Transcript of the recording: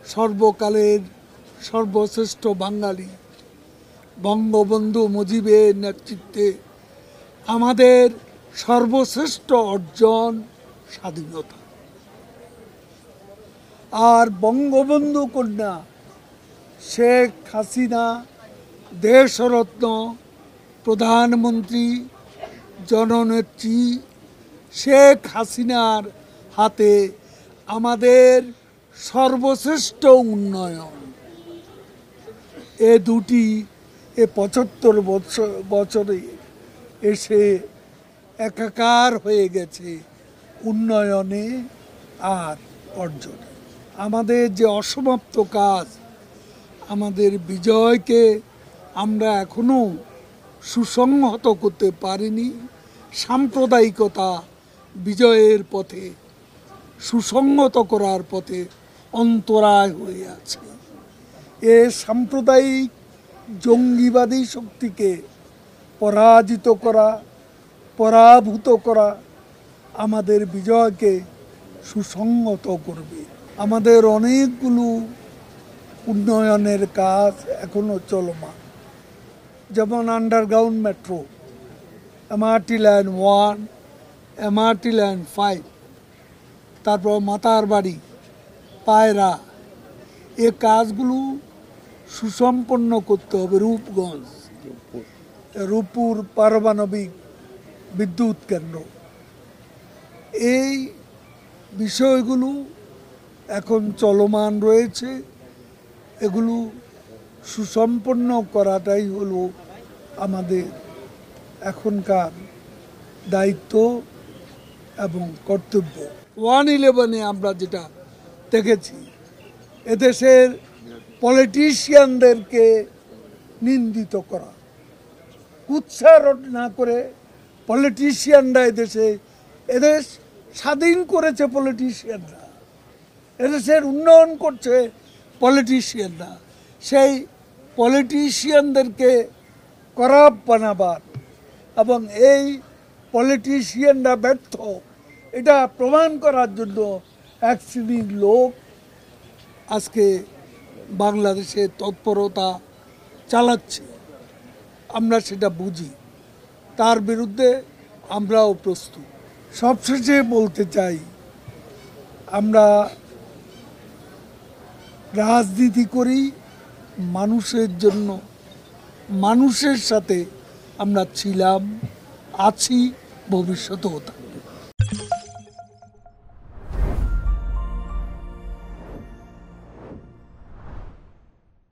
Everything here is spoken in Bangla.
সর্বকালের সর্বশ্রেষ্ঠ বাঙালি বঙ্গবন্ধু মুজিবের নেতৃত্বে আমাদের সর্বশ্রেষ্ঠ অর্জন স্বাধীনতা। আর বঙ্গবন্ধু কন্যা শেখ হাসিনা দেশরত্ন প্রধানমন্ত্রী জননেত্রী শেখ হাসিনার হাতে আমাদের সর্বশ্রেষ্ঠ উন্নয়ন, এ দুটি ৭৫ বছরে এসে একাকার হয়ে গেছে উন্নয়নে আর অর্জনে। আমাদের যে অসমাপ্ত কাজ, আমাদের বিজয়কে আমরা এখনো সুসংহত করতে পারিনি। সাম্প্রদায়িকতা বিজয়ের পথে সুসংহত করার পথে অন্তরায় হয়ে আছে। এ সাম্প্রদায়িক জঙ্গিবাদী শক্তিকে পরাজিত করা, পরাভূত করা আমাদের বিজয়কে সুসংহত করবে। আমাদের অনেকগুলো উন্নয়নের কাজ এখনো চলমান, যেমন underground metro, MRT line 1, MRT line 5, তারপর মাতার বাড়ি, পায়রা, এ কাজগুলো সুসম্পন্ন করতে হবে। রূপগঞ্জ, রূপপুর পারমাণবিক বিদ্যুৎ কেন্দ্র, এই বিষয়গুলো এখন চলমান রয়েছে। এগুলো সুসম্পন্ন করাটাই হলো আমাদের এখনকার দায়িত্ব এবং কর্তব্য। 1/11-এ আমরা যেটা দেখেছি, এদেশের পলিটিশিয়ানদেরকে নিন্দিত করা, উৎসারণ না করে পলিটিশিয়ানরা এদেশ স্বাধীন করেছে, পলিটিশিয়ানরা এদেশের উন্নয়ন করছে, পলিটিশিয়ানরা সেই পলিটিশিয়ানদেরকে করাপ বানাবার এবং এই পলিটিশিয়ানরা ব্যর্থ এটা প্রমাণ করার জন্য এক শ্রেণীর লোক আজকে বাংলাদেশে তৎপরতা চালাচ্ছে। আমরা সেটা বুঝি, তার বিরুদ্ধে আমরাও প্রস্তুত। সবশেষে বলতে চাই, আমরা রাজনীতি করি মানুষের জন্য, মানুষের সাথে আমরা ছিলাম, আছি, ভবিষ্যতেও থাকব।